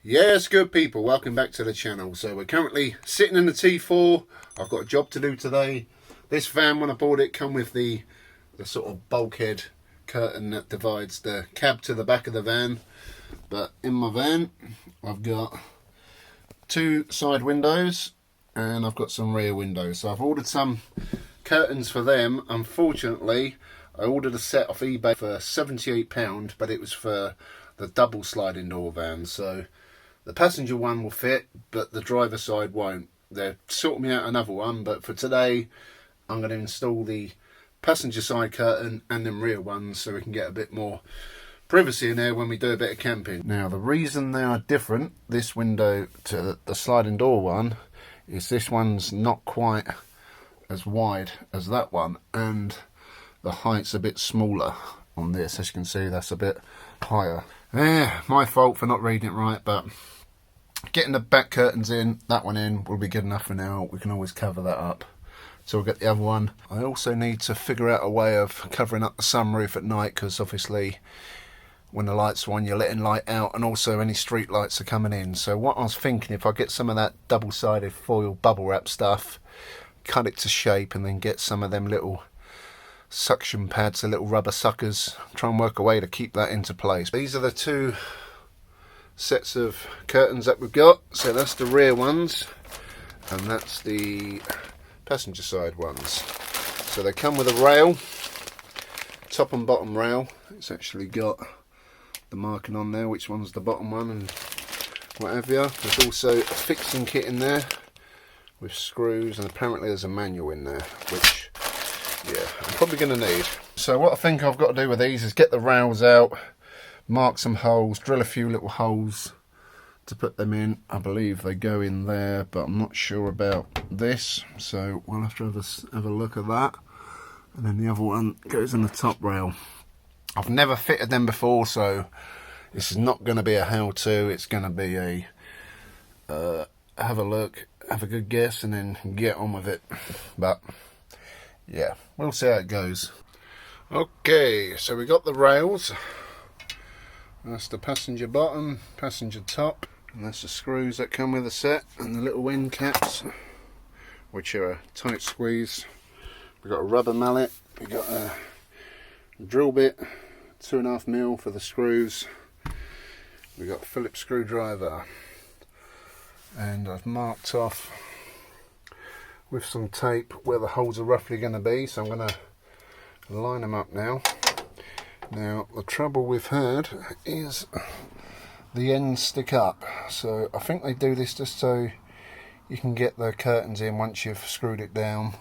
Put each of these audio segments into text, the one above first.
Yes, good people, welcome back to the channel. So we're currently sitting in the T4. I've got a job to do today. This van, when I bought it, come with the sort of bulkhead curtain that divides the cab to the back of the van. But in my van, I've got two side windows and I've got some rear windows. So I've ordered some curtains for them. Unfortunately, I ordered a set off eBay for £78, but it was for the double sliding door van. So the passenger one will fit, but the driver side won't. They're sorting me out another one, but for today, I'm going to install the passenger side curtain and them rear ones so we can get a bit more privacy in there when we do a bit of camping. Now, the reason they are different, this window to the sliding door one, is this one's not quite as wide as that one, and the height's a bit smaller on this. As you can see, that's a bit higher. My fault for not reading it right, but getting the back curtains in, that one in, will be good enough for now. We can always cover that up. So we'll get the other one. I also need to figure out a way of covering up the sunroof at night, because obviously when the lights are on, you're letting light out, and also any street lights are coming in. So what I was thinking, if I get some of that double-sided foil bubble wrap stuff, cut it to shape, and then get some of them little suction pads, the little rubber suckers, try and work a way to keep that into place. These are the two sets of curtains that we've got. So that's the rear ones and that's the passenger side ones. So they come with a rail, top and bottom rail. It's actually got the marking on there which one's the bottom one and what have you. There's also a fixing kit in there with screws, and apparently there's a manual in there, which, yeah, I'm probably going to need. So what I think I've got to do with these is get the rails out, mark some holes, drill a few little holes to put them in. I believe they go in there, but I'm not sure about this, so we'll have to have a look at that. And then the other one goes in the top rail. I've never fitted them before, so this is not going to be a how-to. It's going to be a have a look, have a good guess, and then get on with it. But yeah, we'll see how it goes. Okay, so we got the rails. That's the passenger bottom, passenger top, and that's the screws that come with the set, and the little end caps, which are a tight squeeze. We've got a rubber mallet, we've got a drill bit, 2.5mm for the screws. We've got a Phillips screwdriver, and I've marked off with some tape where the holes are roughly going to be, so I'm going to line them up now. Now, the trouble we've had is the ends stick up, so I think they do this just so you can get the curtains in once you've screwed it down,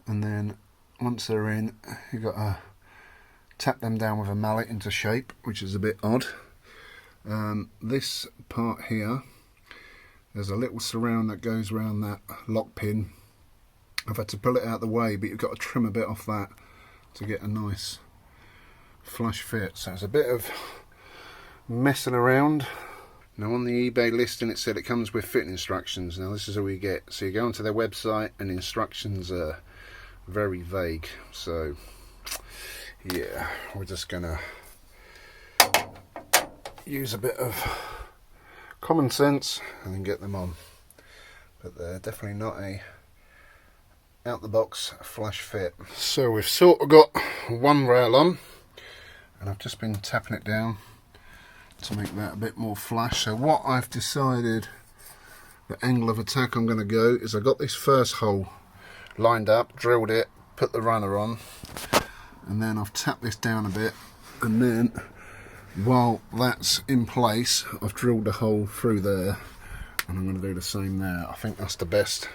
and then once they're in, you've got to tap them down with a mallet into shape, which is a bit odd. This part here, there's a little surround that goes around that lock pin. I've had to pull it out of the way, but you've got to trim a bit off that to get a nice flush fit. So it's a bit of messing around. Now on the eBay listing it said it comes with fitting instructions. Now this is all you get. So you go onto their website and the instructions are very vague. So yeah, we're just gonna use a bit of common sense and then get them on. But they're definitely not a out the box flush fit. So we've sort of got one rail on, and I've just been tapping it down to make that a bit more flush. So what I've decided the angle of attack I'm going to go is I got this first hole lined up, drilled it, put the runner on, and then I've tapped this down a bit, and then while that's in place I've drilled a hole through there, and I'm going to do the same there. I think that's the best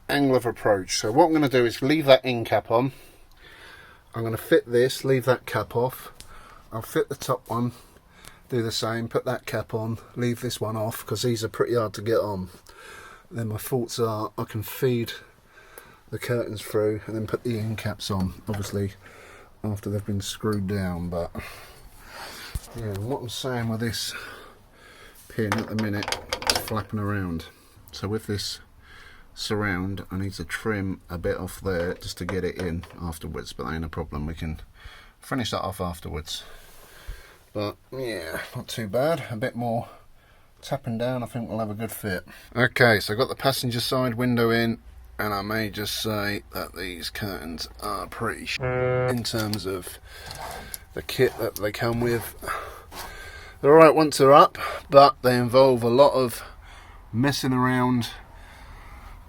angle of approach. So what I'm going to do is leave that end cap on. I'm going to fit this, leave that cap off. I'll fit the top one, do the same, put that cap on, leave this one off because these are pretty hard to get on. Then my thoughts are I can feed the curtains through and then put the end caps on, obviously after they've been screwed down. But yeah, what I'm saying with this pin at the minute, it's flapping around. So with this surround I need to trim a bit off there just to get it in afterwards, but that ain't a problem, we can finish that off afterwards. But yeah, not too bad. A bit more tapping down, I think we'll have a good fit. Okay, so I've got the passenger side window in, and I may just say that these curtains are pretty in terms of the kit that they come with. They're alright once they're up, but they involve a lot of messing around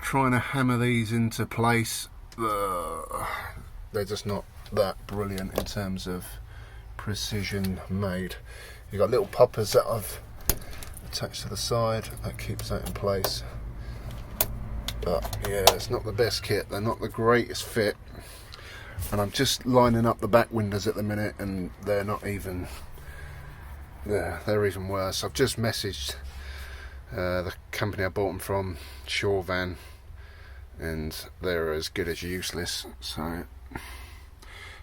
trying to hammer these into place. They're just not that brilliant in terms of precision made. You've got little poppers that I've attached to the side that keeps that in place, but yeah, it's not the best kit. They're not the greatest fit, and I'm just lining up the back windows at the minute, and they're not even, yeah, they're even worse. I've just messaged the company I bought them from, Volkswagen, and they're as good as useless. So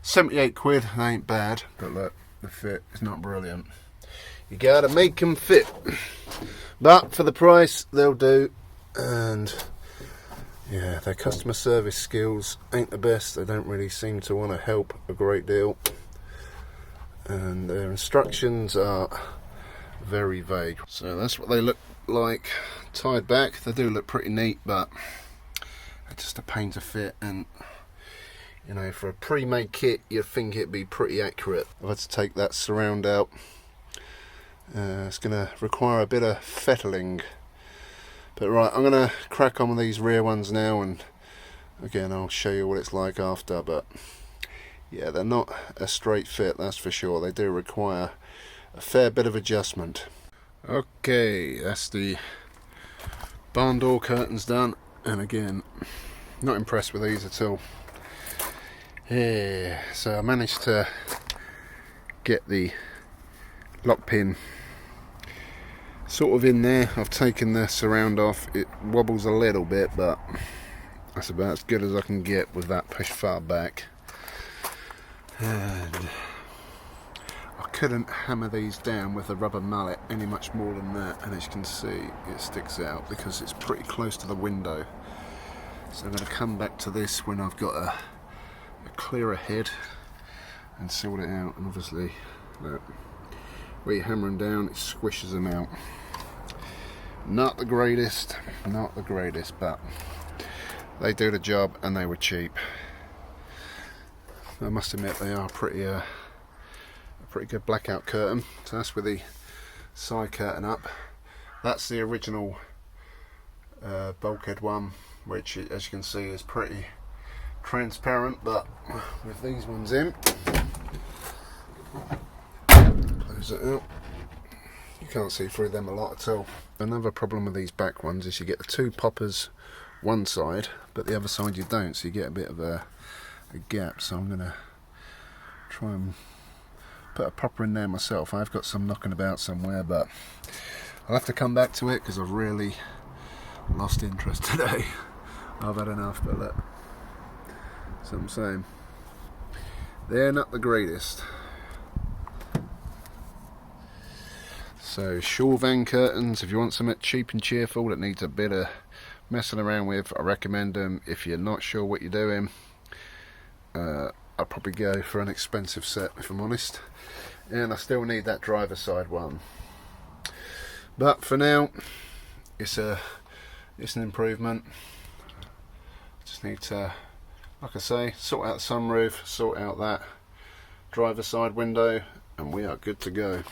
78 quid, they ain't bad, but look, the fit is not brilliant. You gotta make them fit, but for the price they'll do. And yeah, their customer service skills ain't the best. They don't really seem to want to help a great deal, and their instructions are very vague. So that's what they look like tied back. They do look pretty neat, but it's just a pain to fit, and you know, for a pre-made kit you'd think it'd be pretty accurate. I've had to take that surround out. It's going to require a bit of fettling, but right, I'm going to crack on with these rear ones now, and again I'll show you what it's like after. But yeah, they're not a straight fit, that's for sure. They do require a fair bit of adjustment. Okay, that's the barn door curtains done, and again, not impressed with these at all. Yeah, so I managed to get the lock pin sort of in there. I've taken the surround off. It wobbles a little bit, but that's about as good as I can get with that pushed far back. And I couldn't hammer these down with a rubber mallet any much more than that, and as you can see it sticks out because it's pretty close to the window. So I'm going to come back to this when I've got a clearer head and sort it out. And obviously, look, where you hammer them down, it squishes them out. Not the greatest, but they do the job, and they were cheap. I must admit they are a pretty good blackout curtain. So that's with the side curtain up. That's the original bulkhead one, which, as you can see, is pretty transparent, but with these ones in, close it out, you can't see through them a lot at all. Another problem with these back ones is you get the two poppers one side, but the other side you don't, so you get a bit of a gap. So I'm going to try and put a popper in there myself. I've got some knocking about somewhere, but I'll have to come back to it because I've really lost interest today. I've had enough. But look, that's what I'm saying, they're not the greatest. So Volkswagen curtains, if you want something cheap and cheerful that needs a bit of messing around with, I recommend them. If you're not sure what you're doing, I'll probably go for an expensive set, if I'm honest. And I still need that driver side one, but for now it's an improvement. Just need to, like I say, sort out the sunroof, sort out that driver side window, and we are good to go.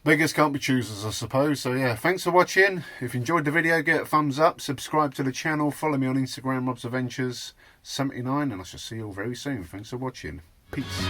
Beggars can't be choosers, I suppose. So yeah, thanks for watching. If you enjoyed the video, get a thumbs up, subscribe to the channel, follow me on Instagram, robsadventures79, and I shall see you all very soon. Thanks for watching. Peace.